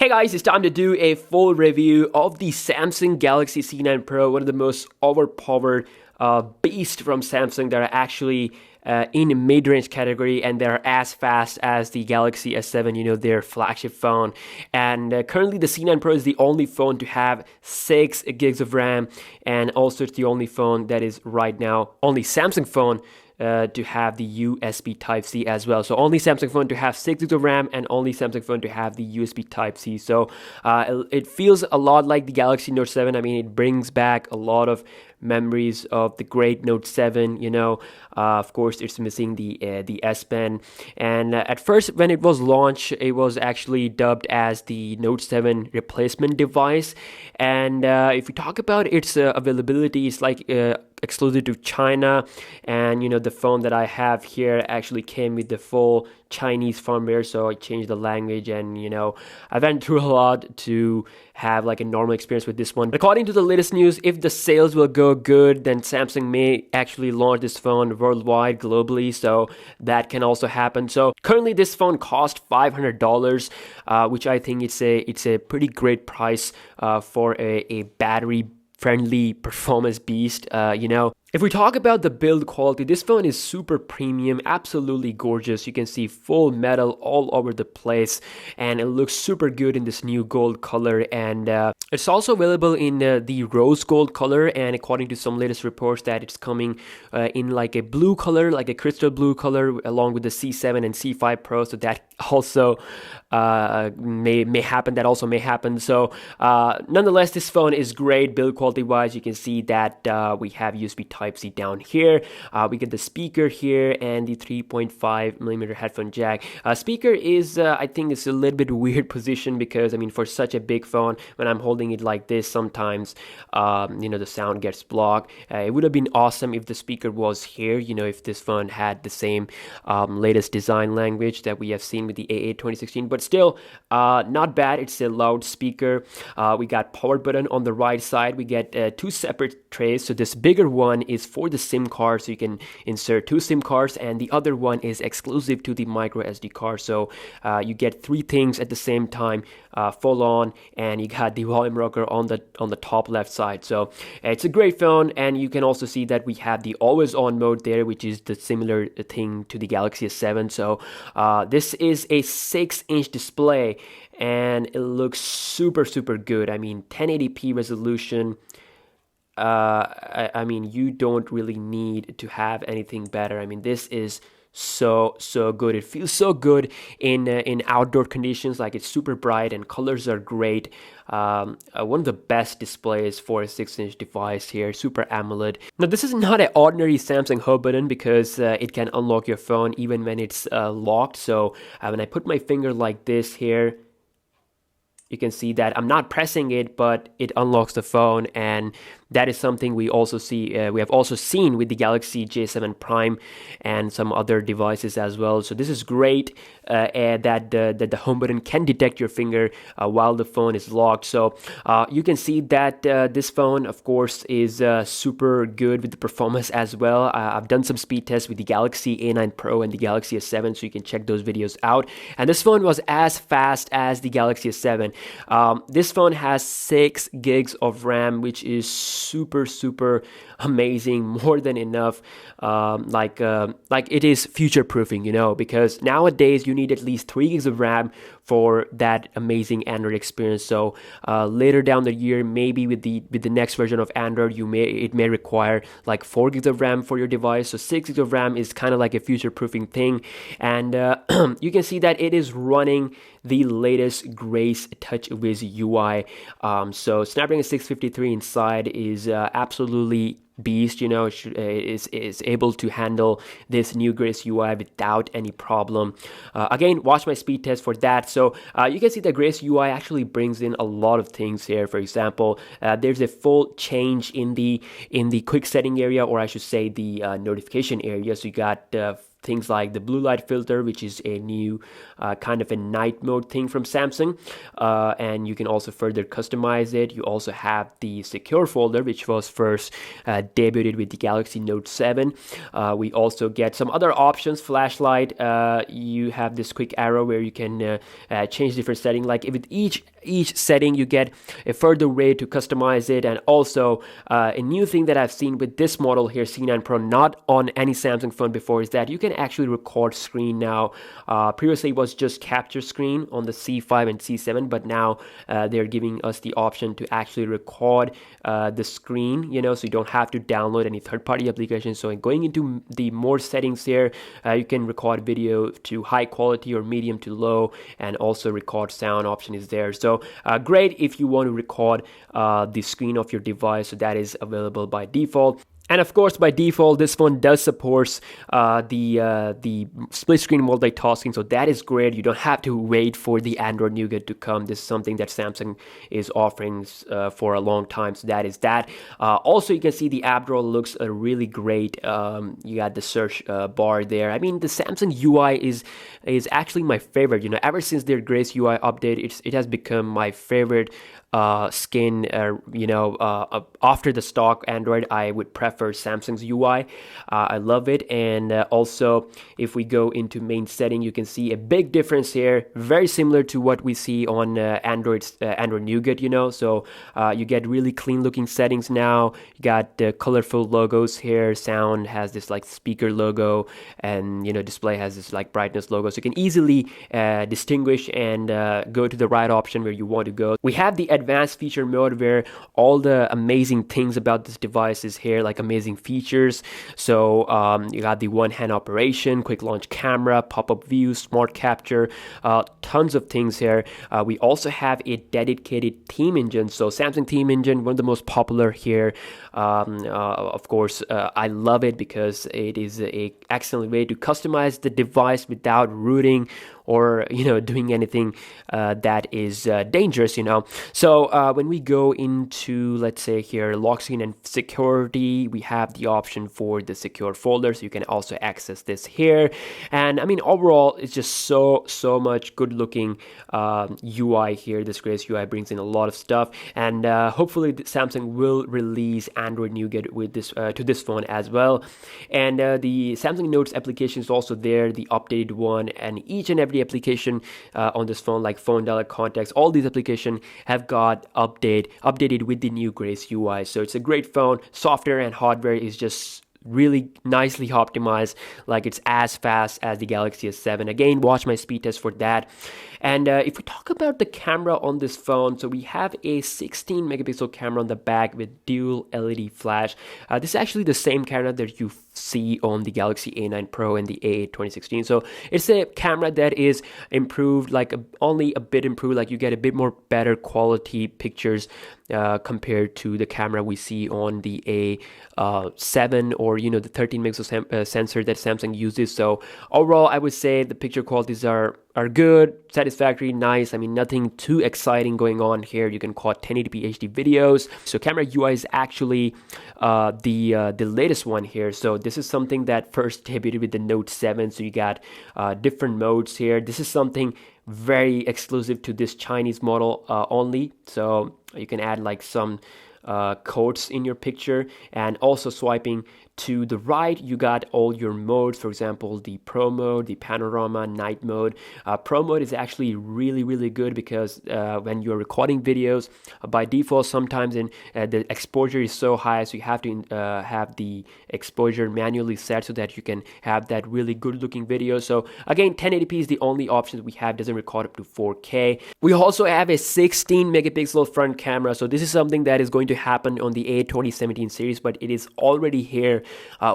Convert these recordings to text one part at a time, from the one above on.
Hey guys, it's time to do a full review of the Samsung Galaxy C9 Pro, one of the most overpowered beasts from Samsung that are actually in mid-range category, and they're as fast as the Galaxy S7, their flagship phone. And currently the C9 Pro is the only phone to have 6 gigs of RAM, and also it's the only phone that is right now, only Samsung phone to have the USB Type-C as well. So only Samsung phone to have 6 gigs of RAM, and only Samsung phone to have the USB Type-C. So it feels a lot like the Galaxy Note 7. I mean, it brings back a lot of memories of the great Note 7. Of course, it's missing the S Pen. And at first, when it was launched, it was actually dubbed as the Note 7 replacement device. And if we talk about its availability, it's like exclusive to China. And the phone that I have here actually came with the full Chinese firmware, so I changed the language, and I went through a lot to have like a normal experience with this one. But according to the latest news, if the sales will go good, then Samsung may actually launch this phone worldwide, globally, so that can also happen. So currently this phone costs $500, which I think it's a pretty great price for a battery friendly performance beast. If we talk about the build quality, this phone is super premium, absolutely gorgeous. You can see full metal all over the place, and it looks super good in this new gold color. And it's also available in the rose gold color, and according to some latest reports that it's coming in like a blue color, like a crystal blue color, along with the C7 and C5 Pro. So that also may happen. That also may happen. So nonetheless, this phone is great build quality wise. You can see that we have USB Type-C down here. We get the speaker here and the 3.5mm headphone jack. Speaker is, I think it's a little bit weird position, because I mean, for such a big phone, when I'm holding it like this, sometimes the sound gets blocked. It would have been awesome if the speaker was here, if this phone had the same latest design language that we have seen with the A8 2016. But still, not bad. It's a loudspeaker. We got power button on the right side. We get 2 separate trays. So this bigger one is for the SIM card, so you can insert 2 SIM cards, and the other one is exclusive to the micro SD card. So you get 3 things at the same time, full on, and you got the volume rocker on the top left side. So it's a great phone, and you can also see that we have the always on mode there, which is the similar thing to the Galaxy S7. So this is a 6-inch display, and it looks super good. I mean, 1080p resolution. I mean, you don't really need to have anything better. I mean, this is so good. It feels so good in outdoor conditions. Like, it's super bright and colors are great. One of the best displays for a 6-inch device here, Super AMOLED. Now, this is not an ordinary Samsung home button, because it can unlock your phone even when it's locked. So when I put my finger like this here, you can see that I'm not pressing it, but it unlocks the phone, and that is something we also see. We have also seen with the Galaxy J7 Prime and some other devices as well. So this is great that the home button can detect your finger while the phone is locked. So you can see that this phone, of course, is super good with the performance as well. I've done some speed tests with the Galaxy A9 Pro and the Galaxy S7, so you can check those videos out. And this phone was as fast as the Galaxy S7. This phone has 6 gigs of RAM, which is super amazing, more than enough. Like it is future proofing, because nowadays you need at least 3 gigs of RAM for that amazing Android experience. So later down the year, maybe with the next version of Android, it may require like 4 gigs of RAM for your device. So 6 gigs of RAM is kind of like a future proofing thing. And you can see that it is running the latest Grace TouchWiz UI. So Snapdragon 653 inside is absolutely beast. Is able to handle this new Grace UI without any problem. Again, watch my speed test for that. So you can see that Grace UI actually brings in a lot of things here. For example, there's a full change in the quick setting area, or I should say the notification area. So you got things like the blue light filter, which is a new kind of a night mode thing from Samsung, and you can also further customize it. You also have the secure folder, which was first debuted with the Galaxy Note 7. We also get some other options. Flashlight, you have this quick arrow where you can change different settings. Like with each setting, you get a further way to customize it. And also a new thing that I've seen with this model here, C9 Pro, not on any Samsung phone before, is that you can actually record screen now. Previously it was just capture screen on the C5 and C7, but now they're giving us the option to actually record the screen, so you don't have to download any third-party applications. So going into the more settings here, you can record video to high quality or medium to low, and also record sound option is there. So great if you want to record the screen of your device. So that is available by default. And of course, by default, this phone does support the split screen multitasking, so that is great. You don't have to wait for the Android Nougat to come. This is something that Samsung is offering for a long time, so that is that. Also, you can see the app drawer looks really great. You got the search bar there. I mean, the Samsung UI is actually my favorite. Ever since their Grace UI update, it has become my favorite skin. After the stock Android, I would prefer Samsung's UI. I love it. And also, if we go into main setting, you can see a big difference here, very similar to what we see on Android Nougat. So you get really clean looking settings now. You got colorful logos here. Sound has this like speaker logo, and display has this like brightness logo, so you can easily distinguish and go to the right option where you want to go. We have the advanced feature mode where all the amazing things about this device is here, like amazing features. So you got the one-hand operation, quick launch camera, pop-up view, smart capture, tons of things here. We also have a dedicated theme engine. So Samsung theme engine, one of the most popular here. Of course, I love it because it is an excellent way to customize the device without rooting or doing anything that is dangerous. So when we go into, let's say here, lock screen and security, we have the option for the secure folder, so you can also access this here. And I mean, overall, it's just so much good looking UI here. This Grace UI brings in a lot of stuff, and hopefully Samsung will release Android Nougat with this to this phone as well. And the Samsung Notes application is also there, the updated one, and each and every application on this phone, like phone dialer, contacts, all these applications have got updated with the new Grace UI. So it's a great phone. Software and hardware is just really nicely optimized, like it's as fast as the Galaxy S7. Again, watch my speed test for that. And if we talk about the camera on this phone, so we have a 16 megapixel camera on the back with dual LED flash. This is actually the same camera that you see on the Galaxy A9 Pro and the A8 2016. So it's a camera that is improved, like only a bit improved, like you get a bit more better quality pictures compared to the camera we see on the A7 or the 13 megapixel sensor that Samsung uses. So overall, I would say the picture qualities are good, satisfactory, nice. I mean, nothing too exciting going on here. You can quad 1080p HD videos. So camera UI is actually the latest one here. So this is something that first debuted with the Note 7. So you got different modes here. This is something very exclusive to this Chinese model only. So you can add like some codes in your picture, and also swiping to the right, you got all your modes. For example, the Pro mode, the Panorama, Night mode. Pro mode is actually really good because when you're recording videos, by default, sometimes the exposure is so high, so you have to have the exposure manually set so that you can have that really good looking video. So again, 1080p is the only option we have, doesn't record up to 4K. We also have a 16 megapixel front camera. So this is something that is going to happen on the A8 2017 series, but it is already here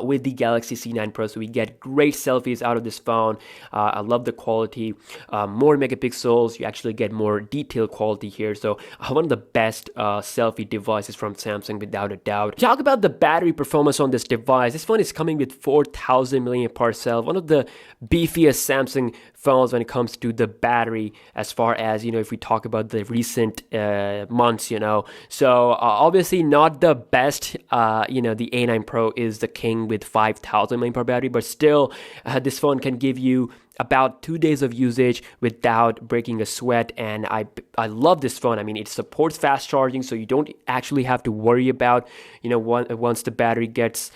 with the Galaxy C9 Pro. So we get great selfies out of this phone. I love the quality. More megapixels, you actually get more detailed quality here. So one of the best selfie devices from Samsung without a doubt. Talk about the battery performance on this device. This phone is coming with 4000 mAh cell, one of the beefiest Samsung phones when it comes to the battery, as far as if we talk about the recent months. So obviously not the best. The A9 Pro is the king with 5,000 mAh battery, but still, this phone can give you about 2 days of usage without breaking a sweat. And I love this phone. I mean, it supports fast charging, so you don't actually have to worry about, once the battery gets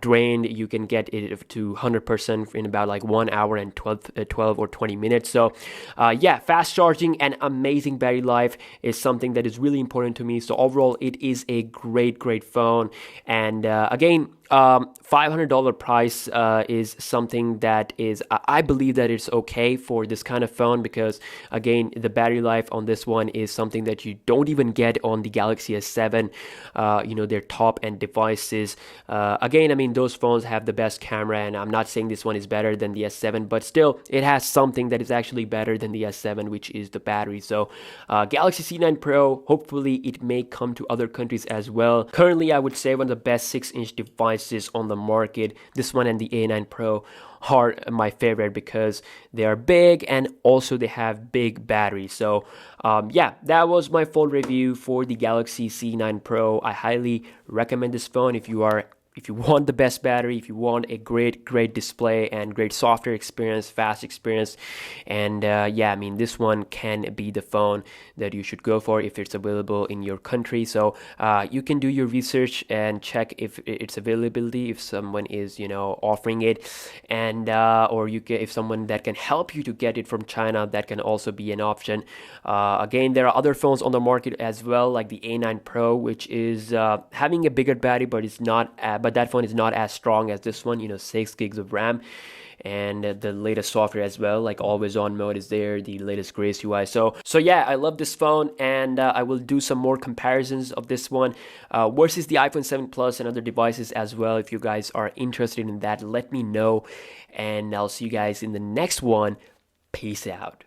drained, you can get it to 100% in about like 1 hour and 12 or 20 minutes. So yeah, fast charging and amazing battery life is something that is really important to me. So overall, it is a great phone. And again, $500 price is something that is, I believe that it's okay for this kind of phone, because again, the battery life on this one is something that you don't even get on the Galaxy S7, their top end devices. Again, I mean, those phones have the best camera, and I'm not saying this one is better than the S7, but still, it has something that is actually better than the S7, which is the battery. So Galaxy C9 Pro, hopefully it may come to other countries as well. Currently, I would say one of the best 6-inch devices on the market. This one and the A9 Pro are my favorite because they are big and also they have big batteries. So yeah, that was my full review for the Galaxy C9 Pro. I highly recommend this phone if you want the best battery, if you want a great display and great software experience, fast experience. And yeah, I mean, this one can be the phone that you should go for if it's available in your country. So you can do your research and check if its availability, if someone is offering it, and or if someone that can help you to get it from China, that can also be an option. Again, there are other phones on the market as well, like the A9 Pro, which is having a bigger battery, but it's not but that phone is not as strong as this one, 6 gigs of RAM, and the latest software as well, like always on mode is there, the latest Grace UI. So yeah, I love this phone, and I will do some more comparisons of this one versus the iPhone 7 Plus and other devices as well. If you guys are interested in that, let me know, and I'll see you guys in the next one. Peace out.